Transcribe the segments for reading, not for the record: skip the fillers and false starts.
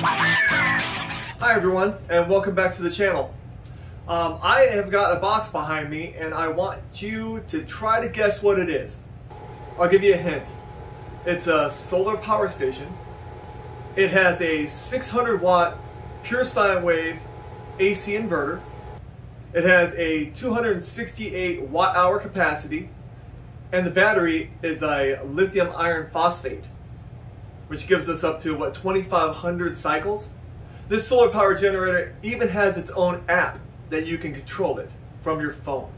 Hi everyone, and welcome back to the channel. I have got a box behind me and I want you to try to guess what it is. I'll give you a hint. It's a solar power station. It has a 600 watt pure sine wave AC inverter. It has a 268 watt hour capacity, and the battery is a lithium iron phosphate, which gives us up to, what, 2,500 cycles? This solar power generator even has its own app that you can control it from your phone.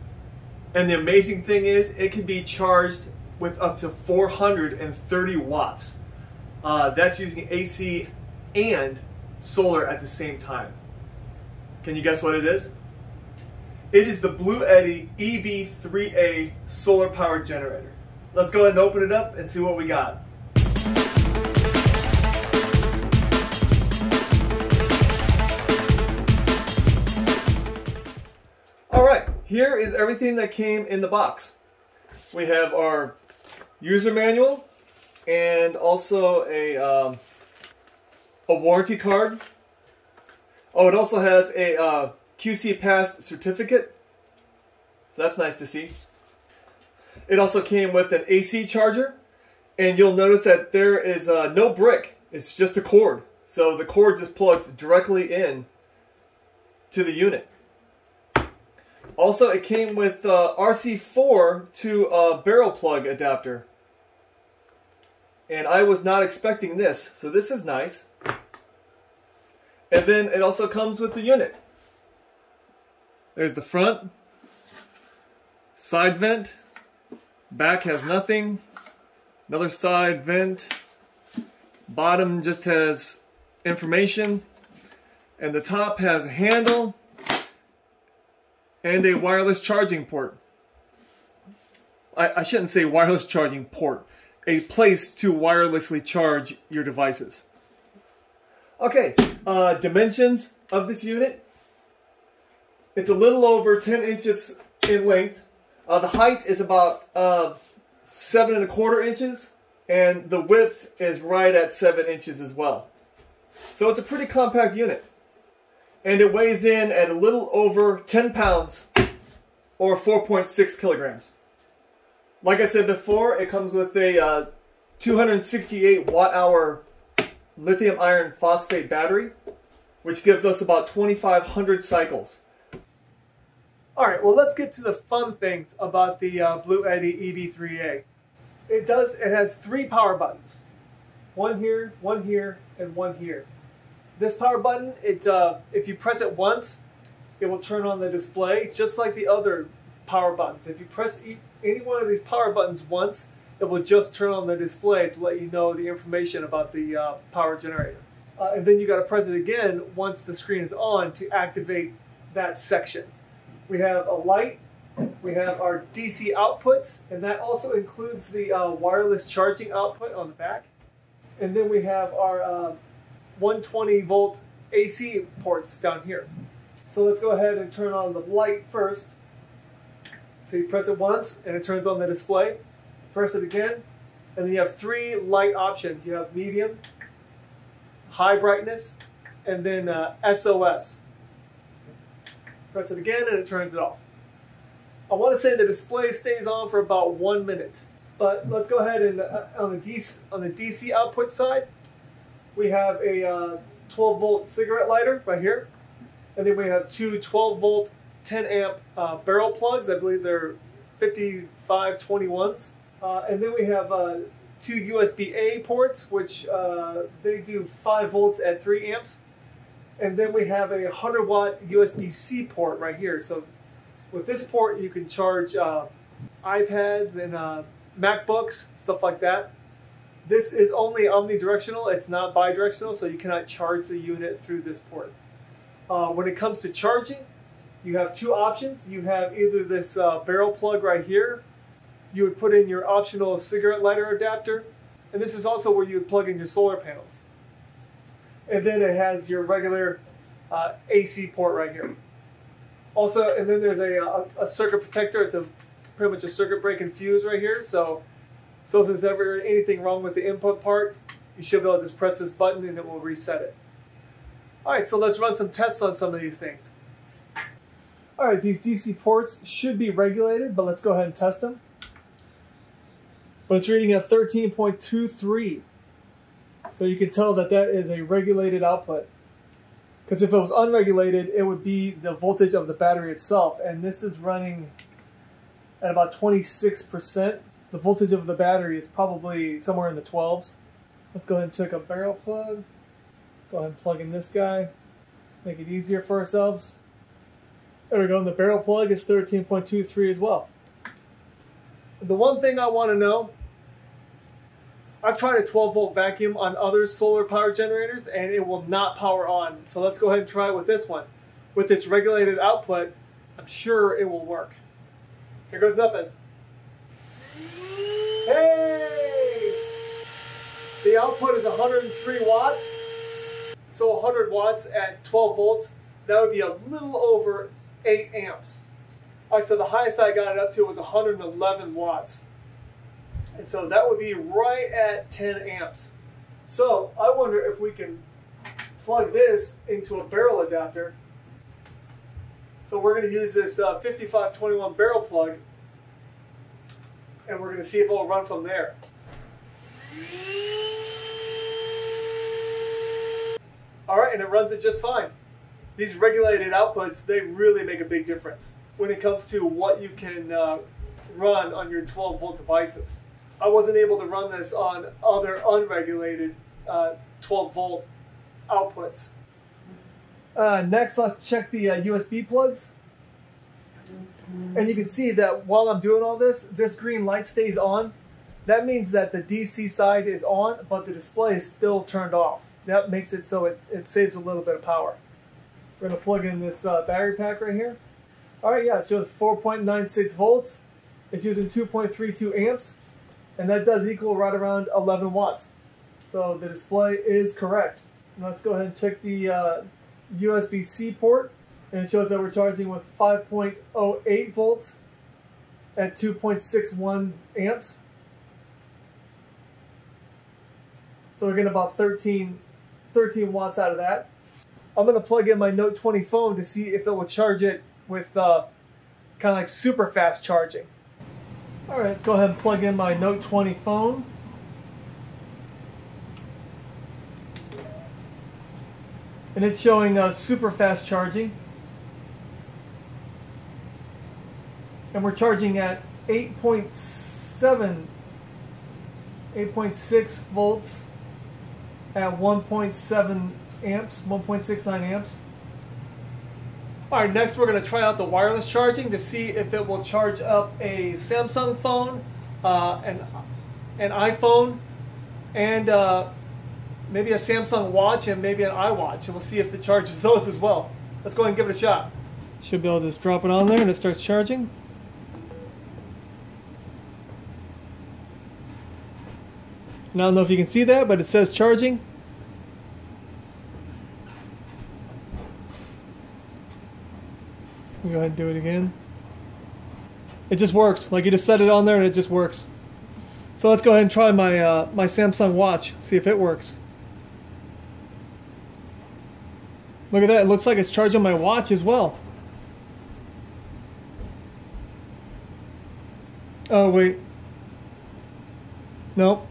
And the amazing thing is, it can be charged with up to 430 watts. That's using AC and solar at the same time. Can you guess what it is? It is the Bluetti EB3A Solar Power Generator. Let's go ahead and open it up and see what we got. Alright, here is everything that came in the box. We have our user manual and also a warranty card. Oh, it also has a QC Pass certificate, so that's nice to see. It also came with an AC charger, and you'll notice that there is no brick, it's just a cord. So the cord just plugs directly in to the unit. Also, it came with RC4 to a barrel plug adapter. And I was not expecting this, so this is nice. And then it also comes with the unit. There's the front, side vent, back has nothing, another side vent, bottom just has information, and the top has a handle and a wireless charging port. I shouldn't say wireless charging port, a place to wirelessly charge your devices. Okay, dimensions of this unit. It's a little over 10 inches in length. The height is about 7 1/4 inches, and the width is right at 7 inches as well. So it's a pretty compact unit. And it weighs in at a little over 10 pounds, or 4.6 kilograms. Like I said before, it comes with a 268 watt hour lithium iron phosphate battery, which gives us about 2,500 cycles. Alright, well, let's get to the fun things about the Bluetti EB3A. It has 3 power buttons. One here, and one here. This power button, if you press it once, it will turn on the display, just like the other power buttons. If you press any one of these power buttons once, it will just turn on the display to let you know the information about the power generator. And then you got to press it again once the screen is on to activate that section. We have a light, we have our DC outputs, and that also includes the wireless charging output on the back. And then we have our 120 volt AC ports down here. So let's go ahead and turn on the light first. So you press it once and it turns on the display. Press it again, and then you have 3 light options. You have medium, high brightness, and then SOS. Press it again and it turns it off. I want to say the display stays on for about 1 minute. But let's go ahead and on the DC output side, we have a 12 volt cigarette lighter right here. And then we have 2 12 volt 10 amp barrel plugs. I believe they're 5521s. And then we have 2 USB-A ports, which they do 5 volts at 3 amps. And then we have a 100 watt USB-C port right here. So with this port, you can charge iPads and MacBooks, stuff like that. This is only omnidirectional. It's not bidirectional, so you cannot charge the unit through this port. When it comes to charging, you have 2 options. You have either this barrel plug right here. You would put in your optional cigarette lighter adapter. And this is also where you would plug in your solar panels. And then it has your regular AC port right here. Also, and then there's a circuit protector. It's pretty much a circuit breaker fuse right here. So if there's ever anything wrong with the input part, you should be able to just press this button and it will reset it. Alright, so let's run some tests on some of these things. Alright, these DC ports should be regulated, but let's go ahead and test them. But it's reading at 13.23. So you can tell that that is a regulated output. Because if it was unregulated, it would be the voltage of the battery itself. And this is running at about 26%. The voltage of the battery is probably somewhere in the 12s. Let's go ahead and check a barrel plug. Go ahead and plug in this guy. Make it easier for ourselves. There we go, and the barrel plug is 13.23 as well. The one thing I want to know, I've tried a 12 volt vacuum on other solar power generators and it will not power on. So let's go ahead and try it with this one. With its regulated output, I'm sure it will work. Here goes nothing. Hey! The output is 103 watts. So 100 watts at 12 volts, that would be a little over 8 amps. Alright, so the highest I got it up to was 111 watts. And so that would be right at 10 amps. So I wonder if we can plug this into a barrel adapter. So we're going to use this 5521 barrel plug, and we're going to see if it will run from there. Alright, and it runs it just fine. These regulated outputs, they really make a big difference when it comes to what you can run on your 12 volt devices. I wasn't able to run this on other unregulated 12 volt outputs. Next, let's check the USB plugs. And you can see that while I'm doing all this, this green light stays on. That means that the DC side is on, but the display is still turned off. That makes it so it saves a little bit of power. We're going to plug in this battery pack right here. Alright, yeah, it shows 4.96 volts. It's using 2.32 amps. And that does equal right around 11 watts. So the display is correct. Let's go ahead and check the USB-C port. And it shows that we're charging with 5.08 volts at 2.61 amps. So we're getting about 13 watts out of that. I'm going to plug in my Note 20 phone to see if it will charge it with kind of like super fast charging. Alright, let's go ahead and plug in my Note 20 phone. And it's showing super fast charging. And we're charging at 8.6 volts at 1.7 amps, 1.69 amps. Alright, next we're going to try out the wireless charging to see if it will charge up a Samsung phone, an iPhone, and maybe a Samsung watch and maybe an iWatch. And we'll see if it charges those as well. Let's go ahead and give it a shot. Should be able to just drop it on there and it starts charging. Now, I don't know if you can see that, but it says charging. Go ahead and do it again. It just works. Like, you just set it on there and it just works. So let's go ahead and try my my Samsung watch, see if it works. Look at that, it looks like it's charging my watch as well. Oh wait. Nope.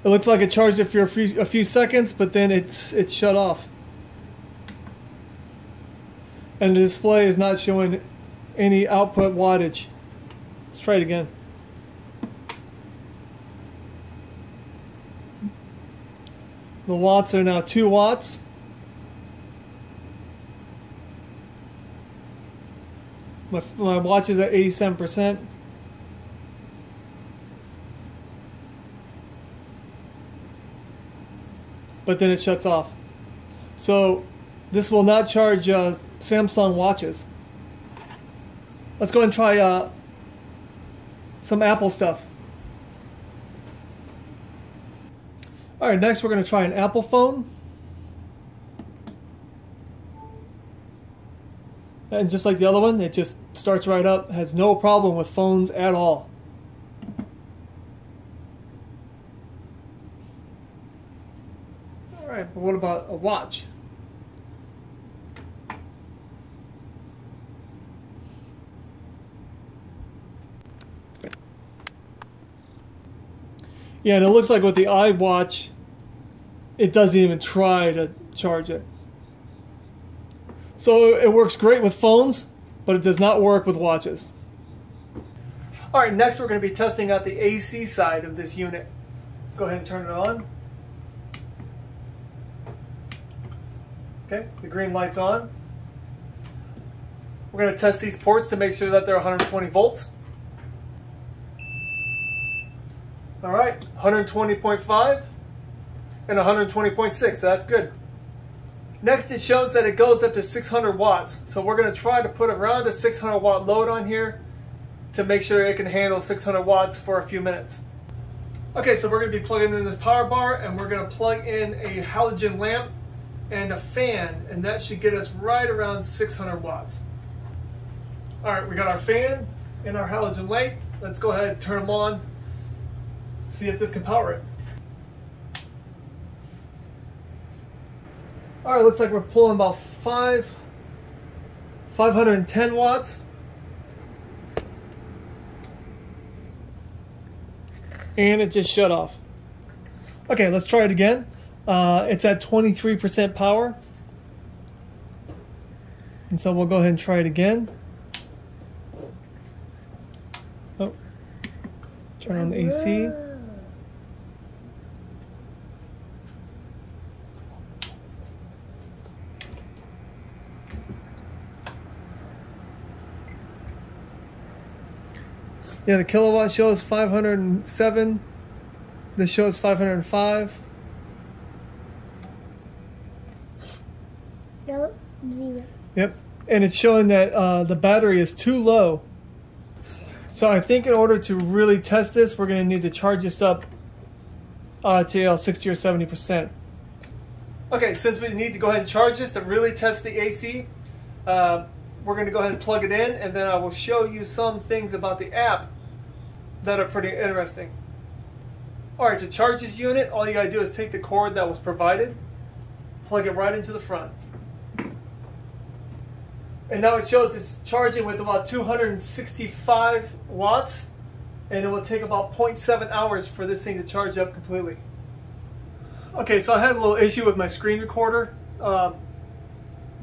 It looks like it charged it for a few seconds, but then it's shut off. And the display is not showing any output wattage. Let's try it again. The watts are now 2 watts. My watch is at 87%. But then it shuts off. So this will not charge Samsung watches. Let's go ahead and try some Apple stuff. Alright, next we're going to try an Apple phone. And just like the other one, it just starts right up, has no problem with phones at all. All right, but what about a watch? Yeah, and it looks like with the iWatch, it doesn't even try to charge it. So it works great with phones, but it does not work with watches. All right, next we're going to be testing out the AC side of this unit. Let's go ahead and turn it on. Okay, the green light's on. We're going to test these ports to make sure that they're 120 volts. All right, 120.5 and 120.6, so that's good. Next, it shows that it goes up to 600 watts. So we're going to try to put around a 600 watt load on here to make sure it can handle 600 watts for a few minutes. Okay, so we're going to be plugging in this power bar, and we're going to plug in a halogen lamp and a fan, and that should get us right around 600 watts. All right, we got our fan and our halogen light. Let's go ahead and turn them on. See if this can power it. All right, looks like we're pulling about 510 watts. And it just shut off. Okay, let's try it again. It's at 23% power. And so we'll go ahead and try it again. Oh, turn on the AC. Yeah, the kilowatt shows 507. This shows 505. Yep, 0. Yep, and it's showing that the battery is too low. So I think in order to really test this, we're going to need to charge this up to 60 or 70%. Okay, since we need to go ahead and charge this to really test the AC, we're going to go ahead and plug it in, and then I will show you some things about the app that are pretty interesting. Alright, to charge this unit, all you got to do is take the cord that was provided, plug it right into the front. And now it shows it's charging with about 265 watts, and it will take about 0.7 hours for this thing to charge up completely. Okay, so I had a little issue with my screen recorder.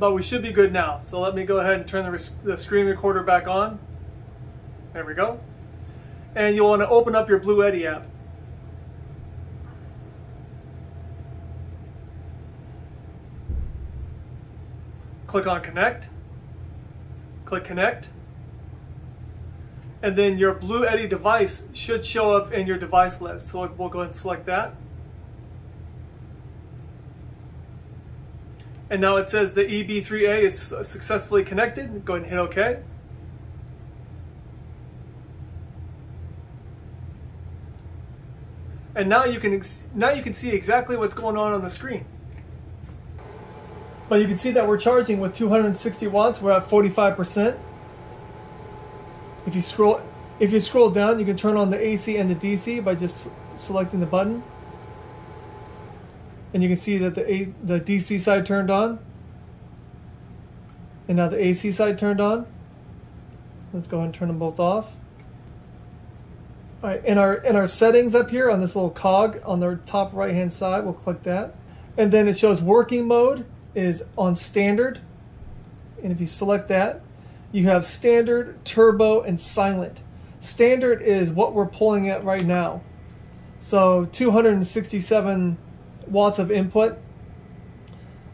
But we should be good now. So let me go ahead and turn the screen recorder back on. There we go. And you'll want to open up your Bluetti app. Click on Connect. Click Connect. And then your Bluetti device should show up in your device list. So we'll go ahead and select that. And now it says the EB3A is successfully connected. Go ahead and hit OK. And now you can see exactly what's going on the screen. But you can see that we're charging with 260 watts. We're at 45%. If you scroll down, you can turn on the AC and the DC by just selecting the button. And you can see that the DC side turned on. And now the AC side turned on. Let's go ahead and turn them both off. All right, in our settings up here on this little cog on the top right hand side, we'll click that. And then it shows working mode is on standard. And if you select that, you have standard, turbo, and silent. Standard is what we're pulling at right now. So 267 watts of input.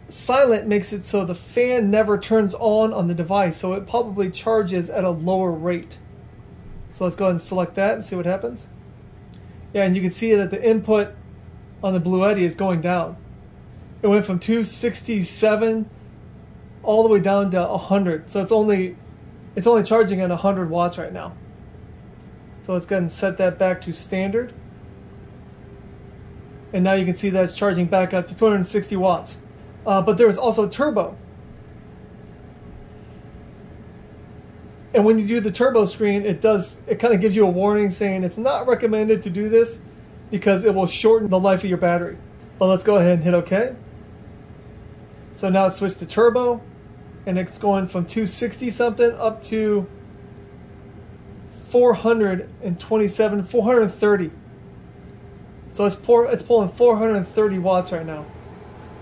Silent makes it so the fan never turns on the device, so it probably charges at a lower rate. So let's go ahead and select that and see what happens. Yeah, and you can see that the input on the Bluetti is going down. It went from 267 all the way down to 100. So it's only charging at 100 watts right now. So let's go ahead and set that back to standard. And now you can see that it's charging back up to 260 watts. But there is also turbo. And when you do the turbo screen, it kind of gives you a warning saying it's not recommended to do this because it will shorten the life of your battery. But let's go ahead and hit OK. So now it's switched to turbo, and it's going from 260 something up to 427, 430. So it's pulling 430 watts right now.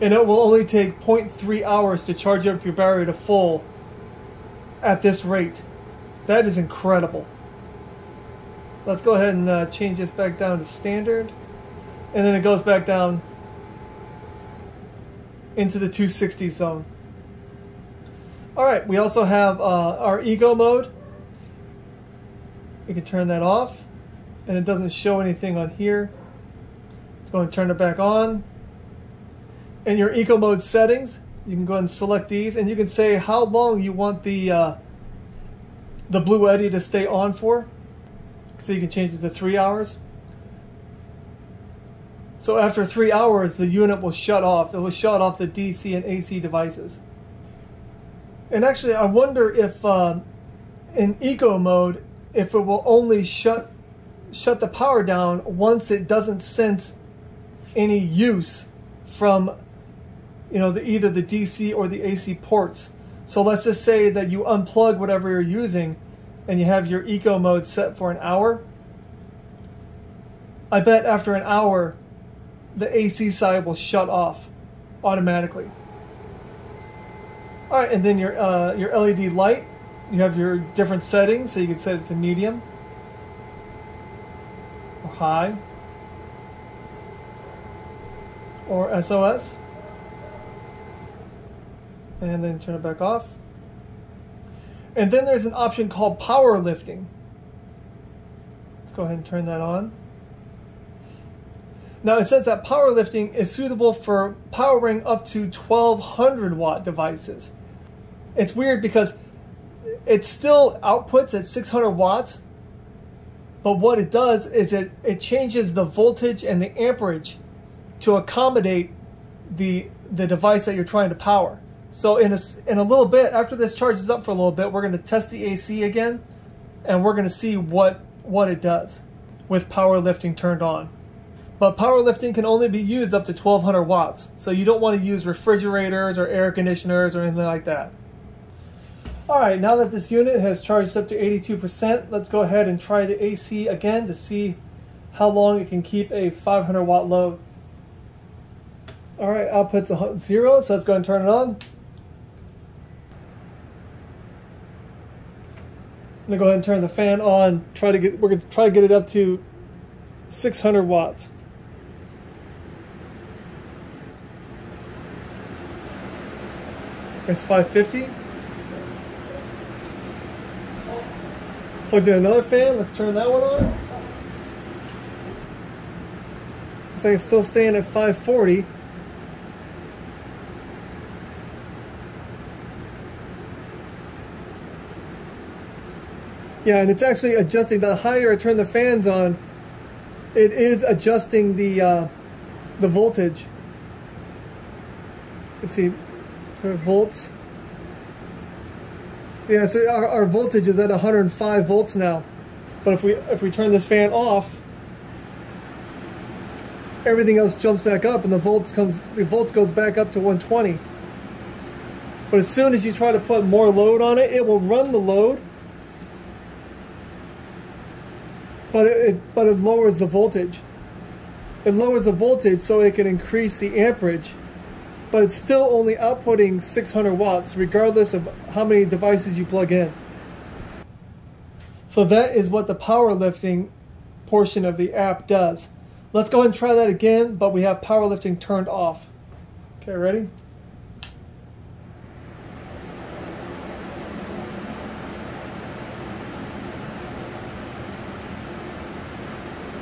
And it will only take 0.3 hours to charge up your battery to full at this rate. That is incredible. Let's go ahead and change this back down to standard. And then it goes back down into the 260 zone. Alright, we also have our eco mode. We can turn that off, and it doesn't show anything on here. Let's go and turn it back on. In your eco mode settings, you can go ahead and select these, and you can say how long you want the Bluetti to stay on for. So you can change it to 3 hours. So after 3 hours, the unit will shut off. It will shut off the DC and AC devices. And actually, I wonder if in eco mode, if it will only shut the power down once it doesn't sense any use from, you know, either the DC or the AC ports. So let's just say that you unplug whatever you're using and you have your eco mode set for an hour. I bet after an hour, the AC side will shut off automatically. All right, and then your LED light, you have your different settings, so you can set it to medium or high or SOS, and then turn it back off. And then there's an option called power lifting. Let's go ahead and turn that on. Now it says that power lifting is suitable for powering up to 1200 watt devices. It's weird because it still outputs at 600 watts, but what it does is it changes the voltage and the amperage to accommodate the device that you're trying to power. So in a little bit, after this charges up for a little bit, we're going to test the AC again, and we're going to see what it does with power lifting turned on. But power lifting can only be used up to 1200 watts, so you don't want to use refrigerators or air conditioners or anything like that. Alright, now that this unit has charged up to 82%, let's go ahead and try the AC again to see how long it can keep a 500 watt load. Alright, output's 0, so let's go ahead and turn it on. I'm going to go ahead and turn the fan on. We're going to try to get it up to 600 watts. It's 550. Plugged in another fan. Let's turn that one on. Looks like it's still staying at 540. Yeah, and it's actually adjusting. The higher I turn the fans on, it is adjusting the voltage. Let's see, so volts. Yeah, so our voltage is at 105 volts now. But if we turn this fan off, everything else jumps back up, and the volts goes back up to 120. But as soon as you try to put more load on it, it will run the load. But it lowers the voltage. It lowers the voltage so it can increase the amperage, but it's still only outputting 600 watts regardless of how many devices you plug in. So that is what the power lifting portion of the app does. Let's go ahead and try that again, but we have power lifting turned off. Okay, ready?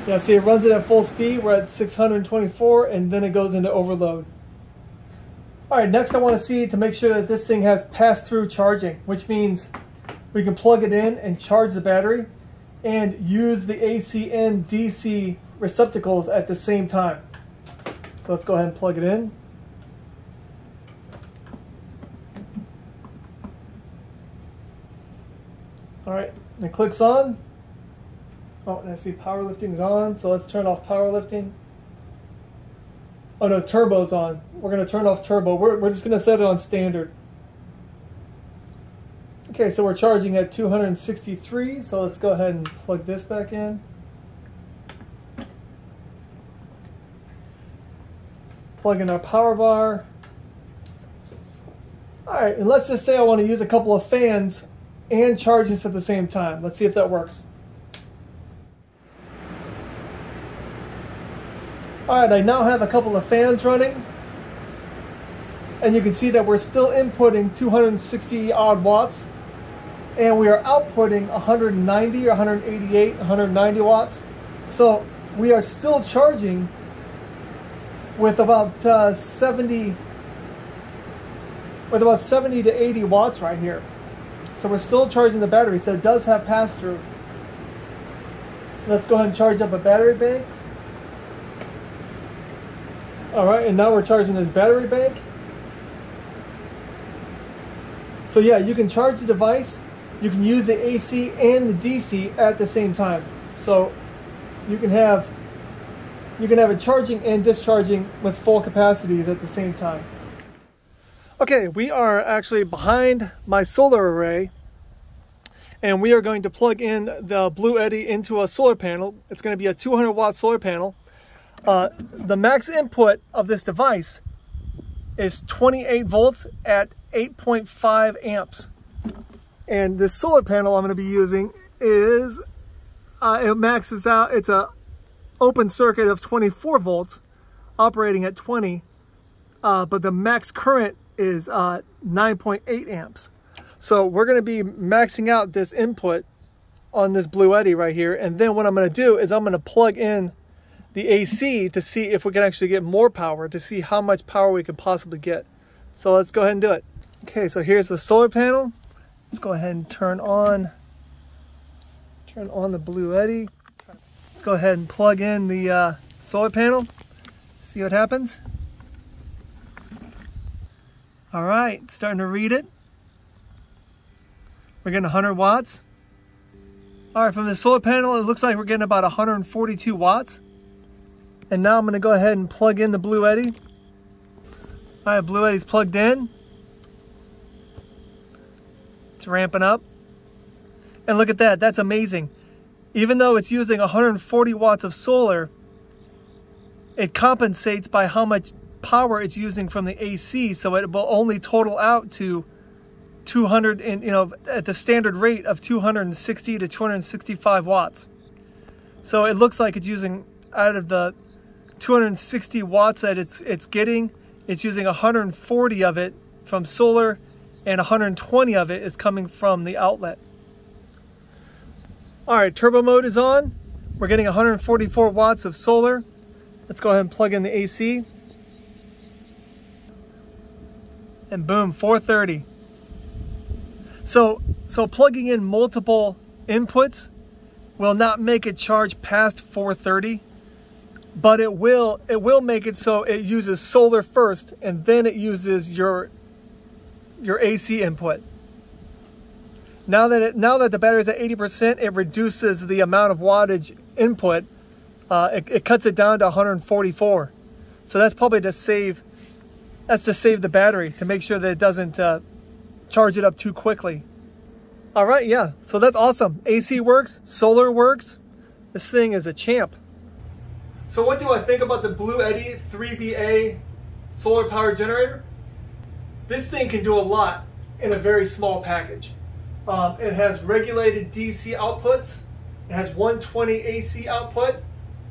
Yeah, see, it runs it at full speed. We're at 624, and then it goes into overload. All right, next I want to see to make sure that this thing has pass-through charging, which means we can plug it in and charge the battery and use the AC and DC receptacles at the same time. So let's go ahead and plug it in. All right, and it clicks on. Oh, and I see power lifting's on, so let's turn off power lifting. Oh no, turbo's on. We're going to turn off turbo. We're just going to set it on standard. Okay, so we're charging at 263, so let's go ahead and plug this back in. Plug in our power bar. Alright, and let's just say I want to use a couple of fans and charge this at the same time. Let's see if that works. Alright, I now have a couple of fans running. And you can see that we're still inputting 260 odd watts. And we are outputting 190 or 188, 190 watts. So we are still charging with about 70 to 80 watts right here. So we're still charging the battery, so it does have pass-through. Let's go ahead and charge up a battery bank. Alright, and now we're charging this battery bank. So yeah, you can charge the device, you can use the AC and the DC at the same time. So you can have it charging and discharging with full capacities at the same time. Okay, we are actually behind my solar array, and we are going to plug in the Bluetti into a solar panel. It's going to be a 200 watt solar panel. The max input of this device is 28 volts at 8.5 amps. And this solar panel I'm going to be using is, it maxes out, it's a open circuit of 24 volts operating at 20, but the max current is 9.8 amps. So we're going to be maxing out this input on this Bluetti right here, and then what I'm going to do is I'm going to plug in the AC to see if we can actually get more power, to see how much power we could possibly get. So let's go ahead and do it. Okay, so here's the solar panel. Let's go ahead and turn on the Bluetti. Let's go ahead and plug in the solar panel, see what happens. All right, starting to read it. We're getting 100 watts. All right, from the solar panel, it looks like we're getting about 142 watts. And now I'm gonna go ahead and plug in the Bluetti. All right, Bluetti's plugged in. It's ramping up. And look at that, that's amazing. Even though it's using 140 watts of solar, it compensates by how much power it's using from the AC, so it will only total out to 200, and at the standard rate of 260 to 265 watts. So it looks like it's using, out of the 260 watts that it's getting, it's using 140 of it from solar, and 120 of it is coming from the outlet. All right, turbo mode is on. We're getting 144 watts of solar. Let's go ahead and plug in the AC. And boom, 430. So plugging in multiple inputs will not make it charge past 430, but it will make it so it uses solar first, and then it uses your AC input. Now that the battery's at 80%, it reduces the amount of wattage input. It cuts it down to 144. So that's probably to save the battery, to make sure that it doesn't charge it up too quickly. All right, yeah, so that's awesome. AC works, solar works. This thing is a champ. So what do I think about the Bluetti EB3A Solar Power Generator? This thing can do a lot in a very small package. It has regulated DC outputs. It has 120 AC output,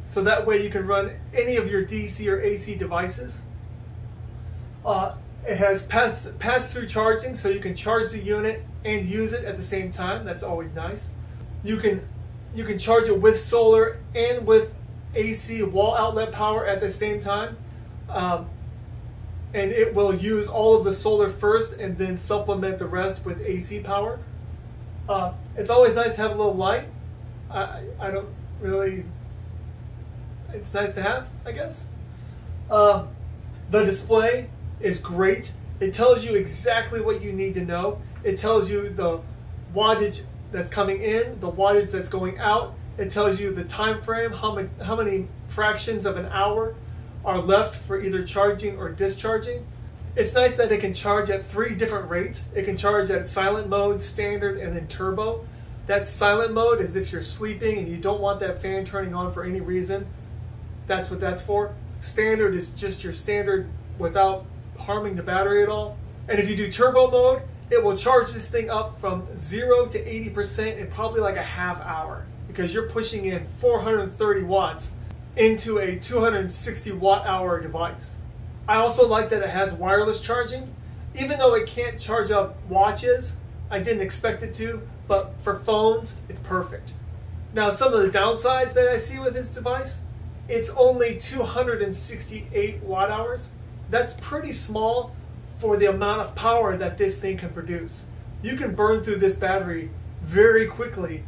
so that way you can run any of your DC or AC devices. It has pass-through charging, so you can charge the unit and use it at the same time. That's always nice. You can charge it with solar and with AC wall outlet power at the same time. And it will use all of the solar first and then supplement the rest with AC power. It's always nice to have a little light. I don't really, it's nice to have, I guess. The display is great. It tells you exactly what you need to know. It tells you the wattage that's coming in, the wattage that's going out. It tells you the time frame, how many fractions of an hour are left for either charging or discharging. It's nice that it can charge at 3 different rates. It can charge at silent mode, standard, and then turbo. That silent mode is if you're sleeping and you don't want that fan turning on for any reason. That's what that's for. Standard is just your standard without harming the battery at all. And if you do turbo mode, it will charge this thing up from 0 to 80% in probably like a half hour, because you're pushing in 430 watts into a 260 watt hour device. I also like that it has wireless charging. Even though it can't charge up watches, I didn't expect it to, but for phones, it's perfect. Now, some of the downsides that I see with this device, it's only 268 watt hours. That's pretty small for the amount of power that this thing can produce. You can burn through this battery very quickly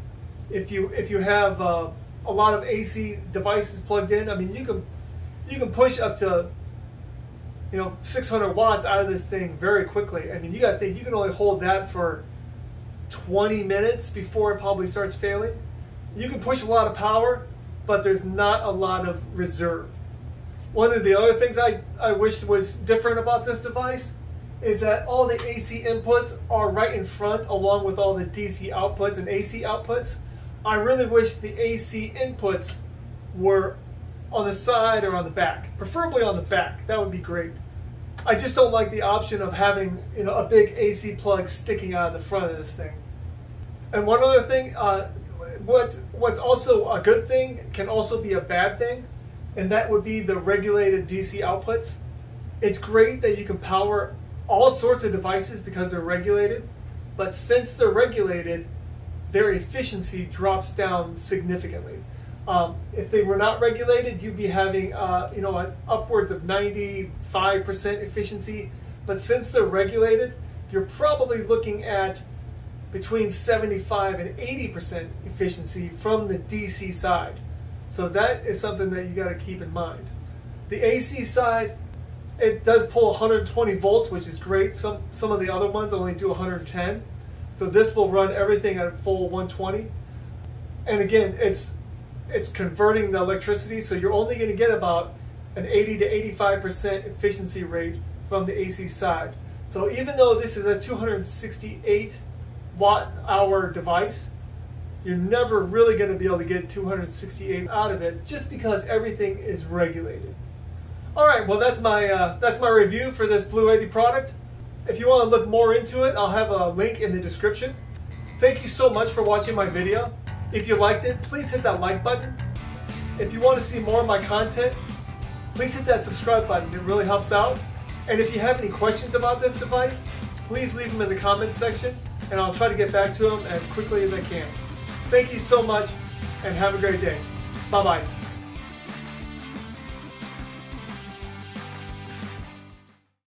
if you have a lot of AC devices plugged in. I mean, you can push up to 600 watts out of this thing very quickly. I mean, you got to think you can only hold that for 20 minutes before it probably starts failing. You can push a lot of power, but there's not a lot of reserve. One of the other things I wish was different about this device is that all the AC inputs are right in front along with all the DC outputs and AC outputs. I really wish the AC inputs were on the side or on the back, preferably on the back. That would be great. I just don't like the option of having a big AC plug sticking out of the front of this thing. And one other thing, what's also a good thing can also be a bad thing, and that would be the regulated DC outputs. It's great that you can power all sorts of devices because they're regulated, but since they're regulated, their efficiency drops down significantly. If they were not regulated, you'd be having upwards of 95% efficiency, but since they're regulated, you're probably looking at between 75 and 80% efficiency from the DC side. So that is something that you got to keep in mind. The AC side, it does pull 120 volts, which is great. Some of the other ones only do 110. So this will run everything at full 120. And again, it's converting the electricity, so you're only going to get about an 80 to 85% efficiency rate from the AC side. So even though this is a 268 watt hour device, you're never really going to be able to get 268 out of it just because everything is regulated. All right, well that's my review for this Bluetti product. If you want to look more into it, I'll have a link in the description. Thank you so much for watching my video. If you liked it, please hit that like button. If you want to see more of my content, please hit that subscribe button. It really helps out. And if you have any questions about this device, please leave them in the comments section, and I'll try to get back to them as quickly as I can. Thank you so much, and have a great day. Bye-bye.